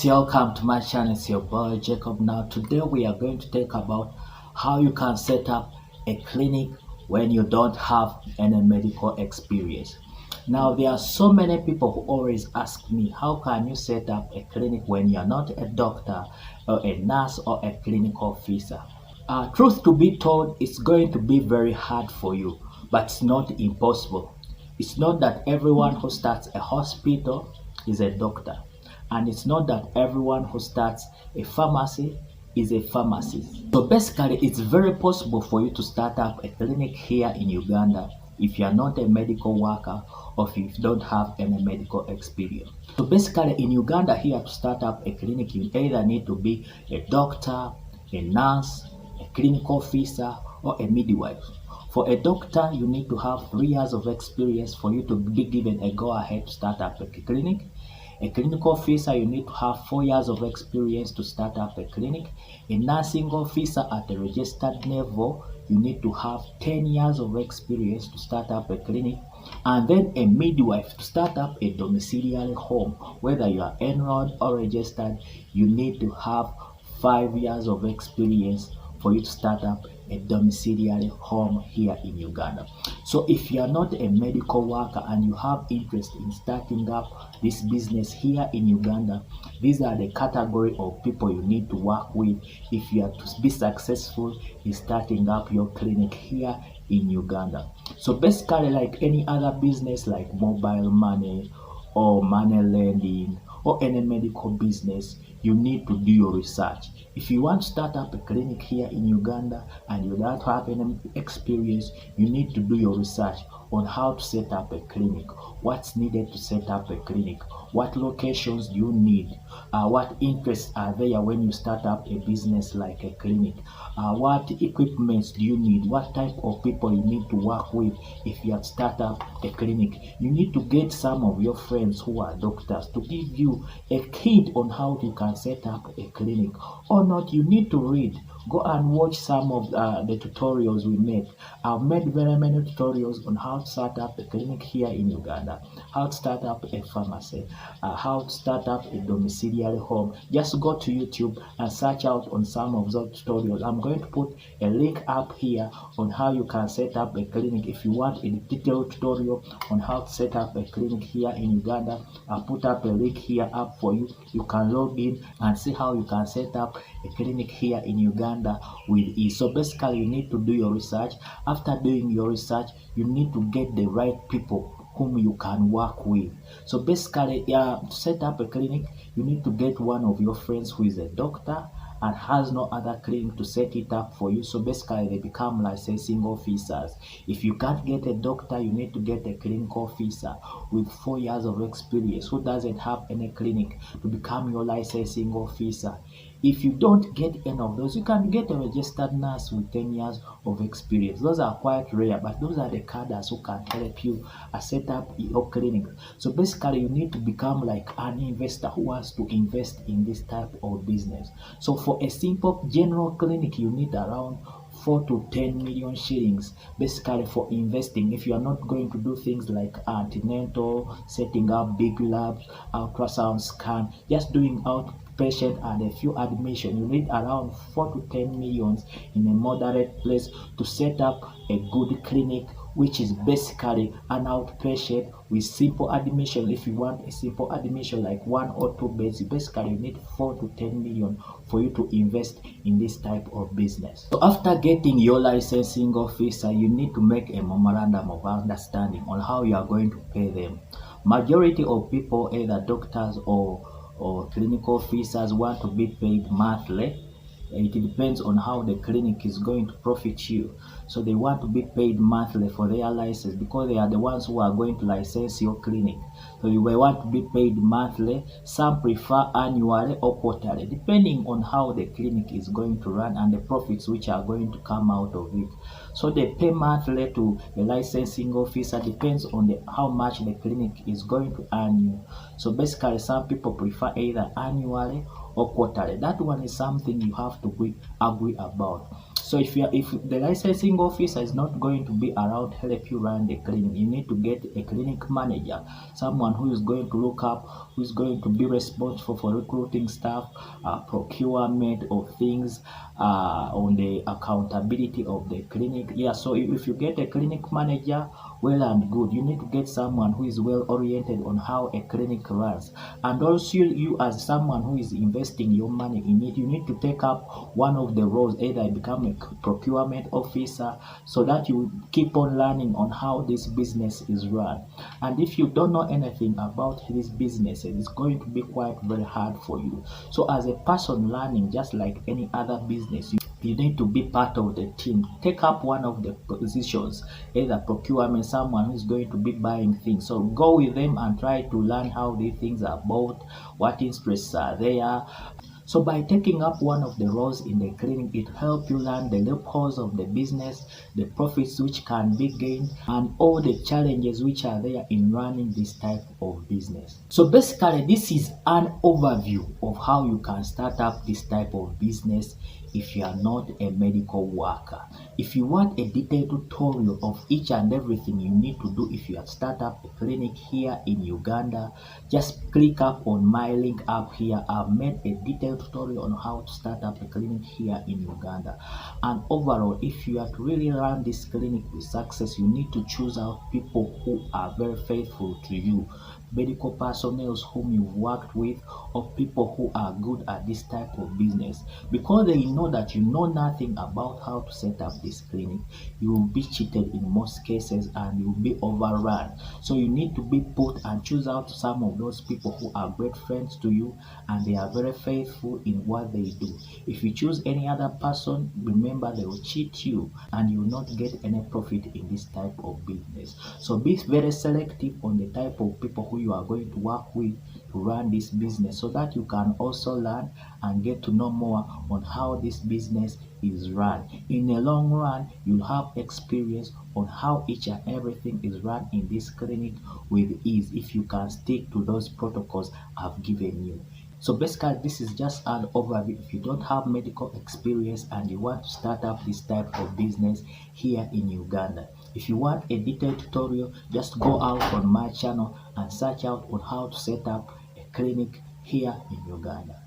Welcome to my channel. It's your boy Jacob. Now today we are going to talk about how you can set up a clinic when you don't have any medical experience. Now there are so many people who always ask me, how can you set up a clinic when you're not a doctor or a nurse or a clinical officer? Truth to be told, it's going to be very hard for you, but it's not impossible. It's not that everyone who starts a hospital is a doctor. And it's not that everyone who starts a pharmacy is a pharmacist. So basically, it's very possible for you to start up a clinic here in Uganda if you're not a medical worker or if you don't have any medical experience. So basically, in Uganda here, to start up a clinic, you either need to be a doctor, a nurse, a clinical officer, or a midwife. For a doctor, you need to have 3 years of experience for you to be given a go-ahead to start up a clinic. A clinical officer, you need to have 4 years of experience to start up a clinic. A nursing officer at a registered level, you need to have 10 years of experience to start up a clinic. And then a midwife, to start up a domiciliary home, whether you are enrolled or registered, you need to have 5 years of experience for you to start up a domiciliary home here in Uganda. So if you are not a medical worker and you have interest in starting up this business here in Uganda, these are the category of people you need to work with if you are to be successful in starting up your clinic here in Uganda. So basically, like any other business like mobile money or money lending or any medical business, you need to do your research. If you want to start up a clinic here in Uganda and you don't have any experience, you need to do your research on how to set up a clinic, what's needed to set up a clinic, what locations do you need, what interests are there when you start up a business like a clinic, what equipments do you need, what type of people you need to work with if you have start up a clinic. You need to get some of your friends who are doctors to give you a hint on how you can set up a clinic. Or not, you need to read. Go and watch some of the tutorials we made. I've made very many tutorials on how to start up a clinic here in Uganda, how to start up a pharmacy, how to start up a domiciliary home. Just go to YouTube and search out on some of those tutorials. I'm going to put a link up here on how you can set up a clinic. If you want a detailed tutorial on how to set up a clinic here in Uganda, I'll put up a link here up for you. You can log in and see how you can set up a clinic here in Uganda with ease. So basically, you need to do your research. After doing your research, you need to get the right people whom you can work with. So basically, to set up a clinic, you need to get one of your friends who is a doctor and has no other clinic to set it up for you. So basically, they become licensing officers. If you can't get a doctor, you need to get a clinical officer with 4 years of experience who doesn't have any clinic to become your licensing officer. If you don't get any of those, you can get a registered nurse with 10 years of experience. Those are quite rare, but those are the cadres who can help you set up your clinic. So basically, you need to become like an investor who wants to invest in this type of business. So for a simple general clinic, you need around 4 to 10 million shillings basically for investing. If you are not going to do things like antenatal, setting up big labs, ultrasound scan, just doing outpatient and a few admission, you need around 4 to 10 millions in a moderate place to set up a good clinic, which is basically an outpatient with simple admission. If you want a simple admission like 1 or 2 beds, basically you need 4 to 10 million for you to invest in this type of business. So after getting your licensing officer, you need to make a memorandum of understanding on how you are going to pay them. Majority of people, either doctors or clinical officers, want to be paid monthly. It depends on how the clinic is going to profit you. So they want to be paid monthly for their license because they are the ones who are going to license your clinic. So you will want to be paid monthly. Some prefer annually or quarterly, depending on how the clinic is going to run and the profits which are going to come out of it. So they pay monthly to the licensing officer, depends on how much the clinic is going to earn you. So basically, some people prefer either annually or quarterly. That one is something you have to agree about. So if the licensing officer is not going to be around to help you run the clinic, you need to get a clinic manager, someone who is going to look up, who is going to be responsible for recruiting staff, procurement of things, on the accountability of the clinic. Yeah, so if you get a clinic manager, well and good. You need to get someone who is well oriented on how a clinic runs. And also you as someone who is investing your money in it, you need to take up one of the roles, either become a procurement officer, so that you keep on learning on how this business is run. And if you don't know anything about this business, it's going to be quite very hard for you. So as a person learning, just like any other business, you need to be part of the team. Take up one of the positions, either procurement, someone who's going to be buying things. So go with them and try to learn how these things are bought, what interests are there. So by taking up one of the roles in the clinic, it helps you learn the loopholes of the business, the profits which can be gained, and all the challenges which are there in running this type of business. So basically, this is an overview of how you can start up this type of business if you are not a medical worker. If you want a detailed tutorial of each and everything you need to do if you have start up a clinic here in Uganda, just click up on my link up here. I've made a detailed tutorial on how to start up a clinic here in Uganda. And overall, if you are to really run this clinic with success, you need to choose out people who are very faithful to you, medical personnel whom you've worked with, or people who are good at this type of business, because they know that you know nothing about how to set up this clinic. You will be cheated in most cases and you will be overrun. So you need to be put and choose out some of those people who are great friends to you and they are very faithful in what they do. If you choose any other person, remember they will cheat you and you will not get any profit in this type of business. So be very selective on the type of people who you are going to work with to run this business, so that you can also learn and get to know more on how this business is run. In the long run, you'll have experience on how each and everything is run in this clinic with ease if you can stick to those protocols I've given you. So basically, this is just an overview. If you don't have medical experience and you want to start up this type of business here in Uganda, if you want a detailed tutorial, just go out on my channel and search out on how to set up a clinic here in Uganda.